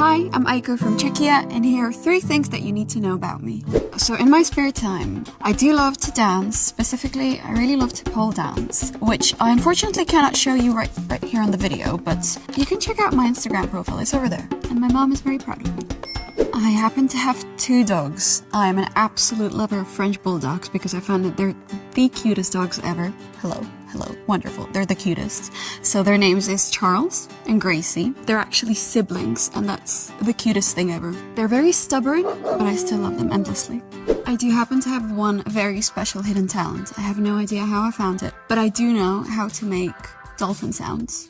Hi, I'm Aiko from Czechia, and here are 3 things that you need to know about me. So in my spare time, I do love to dance. Specifically, I really love to pole dance, which I unfortunately cannot show you right here on the video, but you can check out my Instagram profile, it's over there. And my mom is very proud of me. I happen to have 2 dogs. I am an absolute lover of French Bulldogs because I found that they're the cutest dogs ever. Hello, wonderful. They're the cutest. So their names is Charles and Gracie. They're actually siblings, and that's the cutest thing ever. They're very stubborn, but I still love them endlessly. I do happen to have one very special hidden talent. I have no idea how I found it, but I do know how to make dolphin sounds.